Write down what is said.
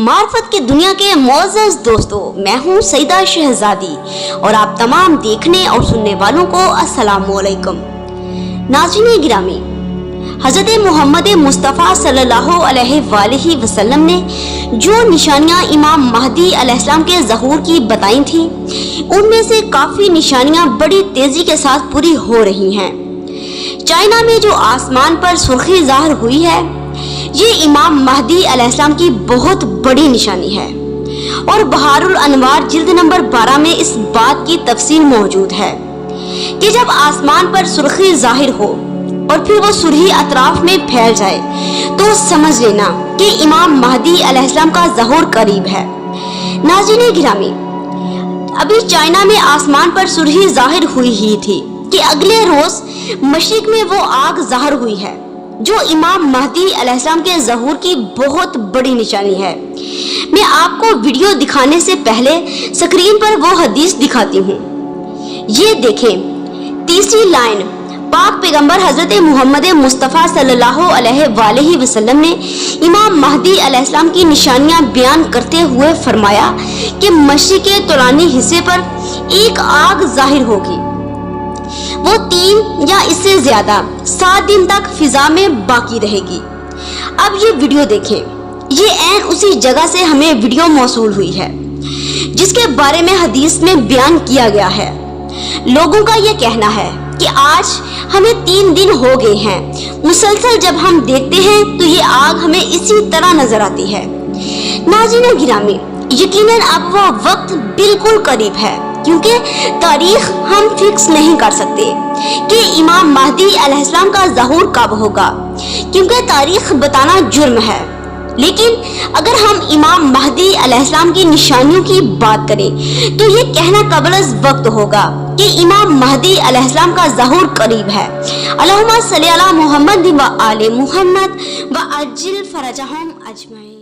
मार्फत की दुनिया के मोअज़्ज़ज़ दोस्तों, मैं हूँ सईदा शहजादी और आप तमाम देखने और सुनने वालों को अस्सलामुअलैकुम। नाज़रीन गिरामी, हज़रत मोहम्मद मुस्तफ़ा सल्लल्लाहु अलैहि वसल्लम ने जो निशानियाँ इमाम महदी अलैहिस्सलाम के ज़हूर की बताई थी, उनमें से काफ़ी निशानियाँ बड़ी तेज़ी के साथ पूरी हो रही हैं। चाइना में जो आसमान पर सुर्खी ज़ाहिर हुई है, ये इमाम महदी अलैहिस्सलाम की बहुत बड़ी निशानी है और बहारुल अनवार जिल्द नंबर 12 में इस बात की तफसील मौजूद है कि जब आसमान पर सुर्खी ज़ाहिर हो और फिर वो सुर्खी अतराफ में फैल जाए तो समझ लेना कि इमाम महदी अलैहिस्सलाम का ज़हूर करीब है। नाज़रीन गिरामी, अभी चाइना में आसमान पर सुर्खी ज़ाहिर हुई ही थी कि अगले रोज मशरिक में वो आग ज़ाहिर हुई है जो इमाम महदी अलैहिस्सलाम के ज़हूर की बहुत बड़ी निशानी है। मैं आपको वीडियो दिखाने से पहले स्क्रीन पर वो हदीस दिखाती हूँ। ये देखें, तीसरी लाइन, पाक पैगंबर हज़रत मोहम्मद मुस्तफ़ा सल्लल्लाहु अलैहि वसल्लम ने इमाम महदी अलैहिस्सलाम की निशानियाँ बयान करते हुए फरमाया कि मशरिक के तौलानी हिस्से पर एक आग ज़ाहिर होगी। वो 3 या इससे ज्यादा 7 दिन तक फिजा में बाकी रहेगी। अब ये वीडियो देखें, ये ऐन उसी जगह से हमें वीडियो मौसूल हुई है जिसके बारे में हदीस में बयान किया गया है। लोगों का ये कहना है कि आज हमें 3 दिन हो गए हैं, मुसलसल जब हम देखते हैं तो ये आग हमें इसी तरह नजर आती है। नाज़रीन गिरामी, यकीनन अब वो वक्त बिल्कुल करीब है, क्योंकि तारीख हम फिक्स नहीं कर सकते कि इमाम महदी अलैहिस्सलाम का ज़हूर कब होगा, क्योंकि तारीख बताना जुर्म है। लेकिन अगर हम इमाम महदी अलैहिस्सलाम की निशानियों की बात करें तो ये कहना कबल वक्त होगा कि इमाम महदी अलैहिस्सलाम का ज़हूर करीब है। अल्लाहुम्मा सल्ली अला मुहम्मद व आले मुहम्मद व अज्जिल फरजहुम अजमईन।